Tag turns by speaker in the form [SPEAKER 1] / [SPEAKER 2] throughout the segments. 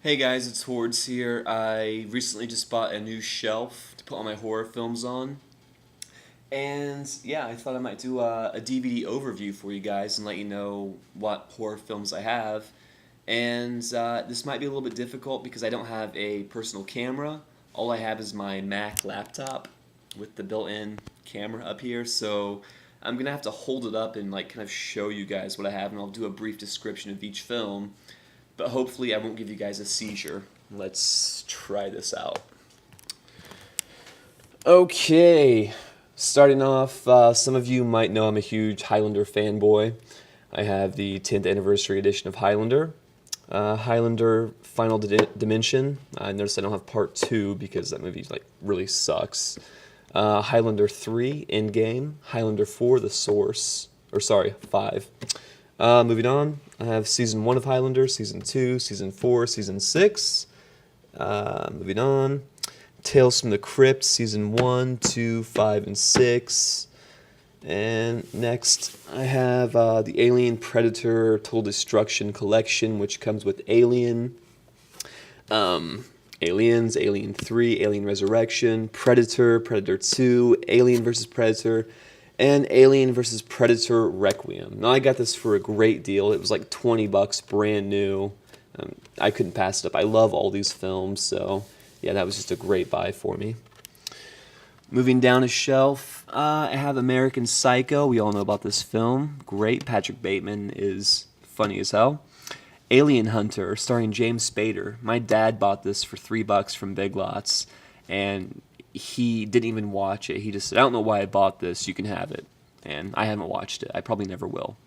[SPEAKER 1] Hey guys, it's Hordes here. I recently just bought a new shelf to put all my horror films on. And yeah, I thought I might do a DVD overview for you guys and let you know what horror films I have. And this might be a little bit difficult because I don't have a personal camera. All I have is my Mac laptop with the built-in camera up here. So I'm gonna have to hold it up and like kind of show you guys what I have, and I'll do a brief description of each film. But hopefully I won't give you guys a seizure. Let's try this out. Okay, starting off, some of you might know I'm a huge Highlander fanboy. I have the 10th anniversary edition of Highlander. Highlander Final Dimension. I noticed I don't have part 2 because that movie like really sucks. Highlander 3 Endgame. Highlander 4 The Source. Or sorry, 5. Moving on, I have Season 1 of Highlander, Season 2, Season 4, Season 6. Moving on, Tales from the Crypt, Season 1, 2, 5, and 6. And next, I have the Alien Predator Total Destruction Collection, which comes with Alien, Aliens, Alien 3, Alien Resurrection, Predator, Predator 2, Alien vs. Predator, and Alien vs. Predator Requiem. Now I got this for a great deal. It was like $20 brand new. I couldn't pass it up. I love all these films, so yeah, that was just a great buy for me. Moving down a shelf, I have American Psycho. We all know about this film. Great. Patrick Bateman is funny as hell. Alien Hunter, starring James Spader. My dad bought this for $3 from Big Lots, and he didn't even watch it. He just said, I don't know why I bought this. You can have it. And I haven't watched it. I probably never will.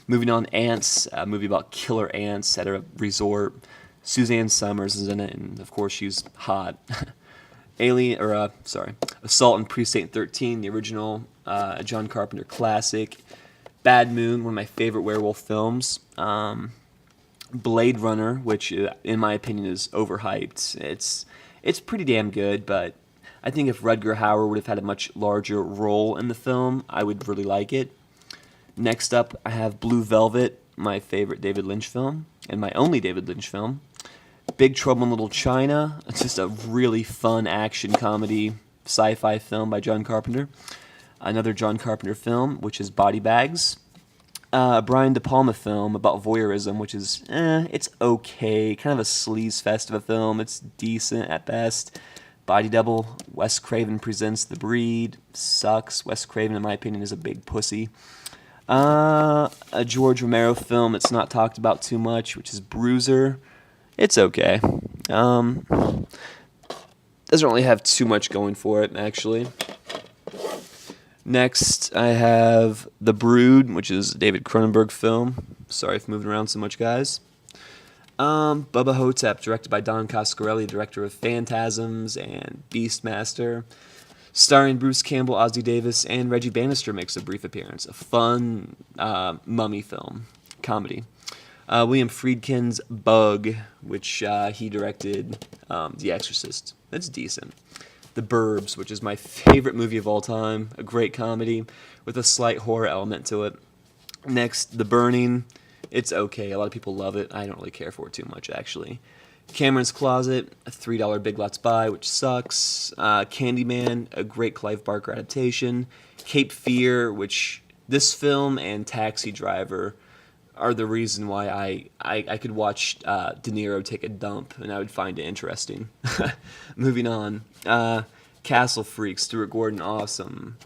[SPEAKER 1] Moving on, Ants, a movie about killer ants at a resort. Suzanne Summers is in it, and of course she's hot. Assault on Precinct 13, the original John Carpenter classic. Bad Moon, one of my favorite werewolf films. Blade Runner, which in my opinion is overhyped. It's pretty damn good, but I think if Rutger Hauer would have had a much larger role in the film, I would really like it. Next up, I have Blue Velvet, my favorite David Lynch film, and my only David Lynch film. Big Trouble in Little China. It's just a really fun action comedy sci-fi film by John Carpenter. Another John Carpenter film, which is Body Bags. A Brian De Palma film about voyeurism, which is, it's okay. Kind of a sleaze fest of a film. It's decent at best. Body Double, Wes Craven presents The Breed. Sucks. Wes Craven, in my opinion, is a big pussy. A George Romero film that's not talked about too much, which is Bruiser. It's okay. Doesn't really have too much going for it, actually. Next, I have The Brood, which is a David Cronenberg film. Sorry for moving around so much, guys. Bubba Hotep, directed by Don Coscarelli, director of Phantasms and Beastmaster. Starring Bruce Campbell, Ossie Davis, and Reggie Bannister makes a brief appearance. A fun mummy film, comedy. William Friedkin's Bug, which he directed The Exorcist. That's decent. The Burbs, which is my favorite movie of all time. A great comedy with a slight horror element to it. Next, The Burning. It's okay. A lot of people love it. I don't really care for it too much, actually. Cameron's Closet, a $3 Big Lots buy, which sucks. Candyman, a great Clive Barker adaptation. Cape Fear, which this film and Taxi Driver are the reason why I could watch De Niro take a dump, and I would find it interesting. Moving on. Castle Freak, Stuart Gordon, awesome.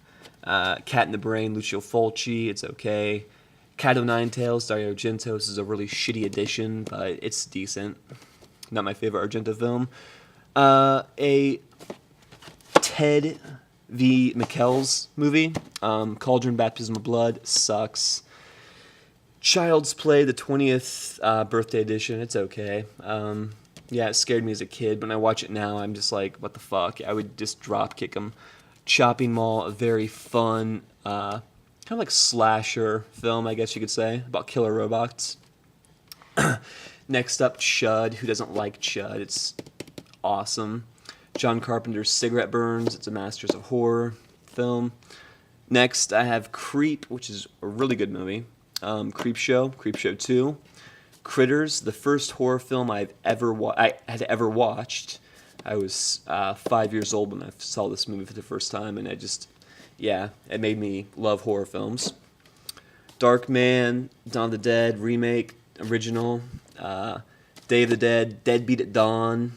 [SPEAKER 1] Cat in the Brain, Lucio Fulci, it's okay. Cat o' Nine Tails, Dario Argento, this is a really shitty edition, but it's decent. Not my favorite Argento film. A Ted V. McKell's movie, Cauldron Baptism of Blood, sucks. Child's Play, the 20th birthday edition, it's okay. Yeah, it scared me as a kid, but when I watch it now, I'm just like, what the fuck? I would just drop kick them. Chopping Mall, a very fun, kind of like slasher film, I guess you could say, about killer robots. Next up, Chud. Who doesn't like Chud? It's awesome. John Carpenter's Cigarette Burns. It's a Masters of Horror film. Next, I have Creep, which is a really good movie. Creep Show 2. Critters, the first horror film I had ever watched. I was 5 years old when I saw this movie for the first time, and yeah, it made me love horror films. Darkman, Dawn of the Dead remake, original, Day of the Dead, Deadbeat at Dawn,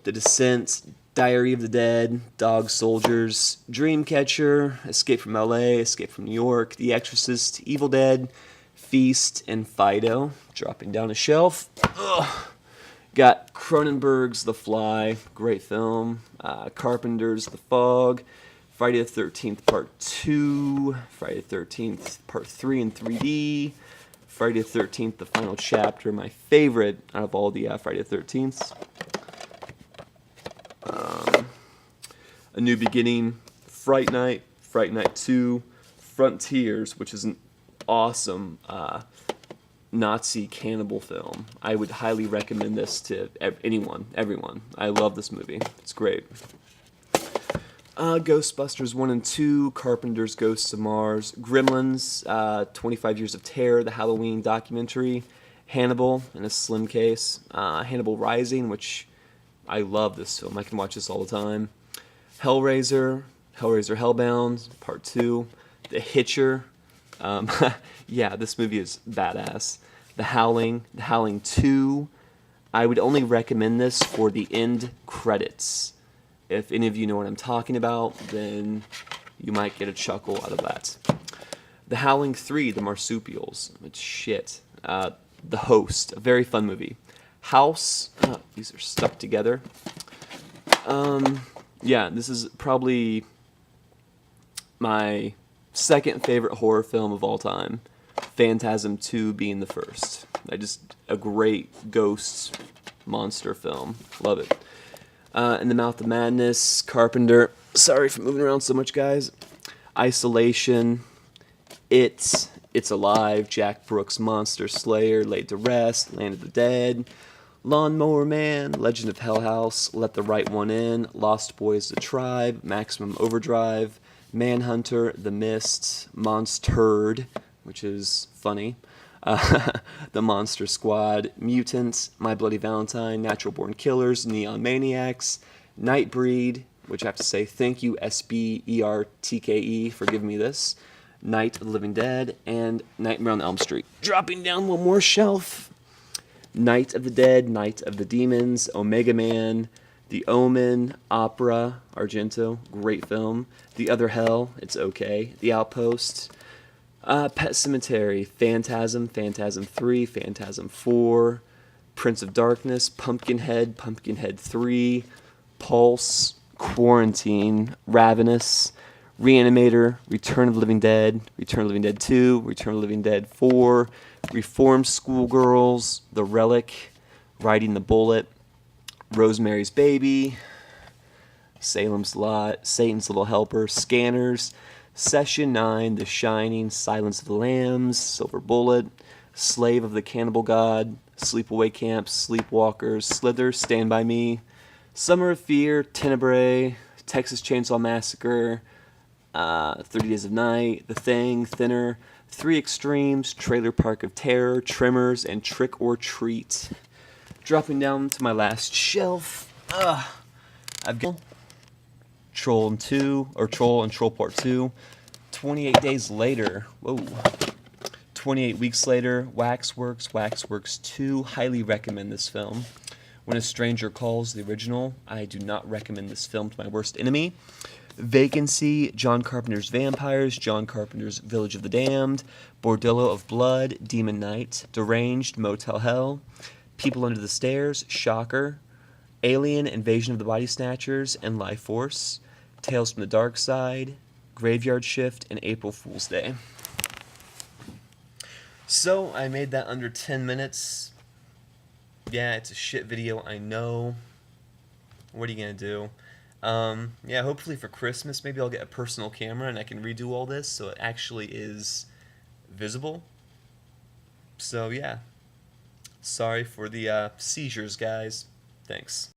[SPEAKER 1] The Descent, Diary of the Dead, Dog Soldiers, Dreamcatcher, Escape from LA, Escape from New York, The Exorcist, Evil Dead, Feast, and Fido. Dropping down a shelf. Ugh. Got Cronenberg's The Fly, great film. Carpenter's The Fog. Friday the 13th Part 2. Friday the 13th Part 3 in 3D. Friday the 13th, The Final Chapter, my favorite out of all the Friday the 13th. A New Beginning, Fright Night 2, Frontiers, which is an awesome Nazi cannibal film. I would highly recommend this to everyone. I love this movie. It's great. Ghostbusters 1 and 2, Carpenter's Ghosts of Mars, Gremlins, 25 Years of Terror, the Halloween documentary, Hannibal in a slim case, Hannibal Rising, which I love this film. I can watch this all the time. Hellraiser Hellbound, Part 2, The Hitcher. Yeah, this movie is badass. The Howling 2. I would only recommend this for the end credits. If any of you know what I'm talking about, then you might get a chuckle out of that. The Howling 3, The Marsupials. It's shit. The Host, a very fun movie. House, these are stuck together. Yeah, this is probably my second favorite horror film of all time. Phantasm 2 being the first. A great ghost monster film. Love it. In the Mouth of Madness, Carpenter. Sorry for moving around so much, guys. Isolation. It's Alive. Jack Brooks' Monster Slayer. Laid to Rest. Land of the Dead. Lawnmower Man. Legend of Hell House. Let the Right One In. Lost Boys The Tribe. Maximum Overdrive. Manhunter. The Mist. Monster'd, which is funny. The Monster Squad, Mutants, My Bloody Valentine, Natural Born Killers, Neon Maniacs, Nightbreed, which I have to say thank you SBERTKE for giving me this, Night of the Living Dead, and Nightmare on Elm Street. Dropping down one more shelf. Night of the Dead, Night of the Demons, Omega Man, The Omen, Opera, Argento, great film. The Other Hell, it's okay. The Outpost, Pet Sematary, Phantasm, Phantasm 3, Phantasm 4, Prince of Darkness, Pumpkinhead, Pumpkinhead 3, Pulse, Quarantine, Ravenous, Reanimator, Return of the Living Dead, Return of the Living Dead 2, Return of the Living Dead 4, Reformed Schoolgirls, The Relic, Riding the Bullet, Rosemary's Baby, Salem's Lot, Satan's Little Helper, Scanners, Session 9, The Shining, Silence of the Lambs, Silver Bullet, Slave of the Cannibal God, Sleepaway Camp, Sleepwalkers, Slither, Stand By Me, Summer of Fear, Tenebrae, Texas Chainsaw Massacre, 30 Days of Night, The Thing, Thinner, Three Extremes, Trailer Park of Terror, Tremors, and Trick or Treat. Dropping down to my last shelf, I've got Troll and Troll Part 2. 28 days later, 28 weeks later, Waxworks 2. Highly recommend this film. When a Stranger Calls, the original. I do not recommend this film to my worst enemy. Vacancy, John Carpenter's Vampires, John Carpenter's Village of the Damned, Bordello of Blood, Demon Knight, Deranged, Motel Hell, People Under the Stairs, Shocker, Alien, Invasion of the Body Snatchers, and Life Force, Tales from the Dark Side, Graveyard Shift, and April Fool's Day. So, I made that under 10 minutes. Yeah, it's a shit video, I know. What are you going to do? Yeah, hopefully for Christmas, maybe I'll get a personal camera and I can redo all this so it actually is visible. So, yeah. Sorry for the seizures, guys. Thanks.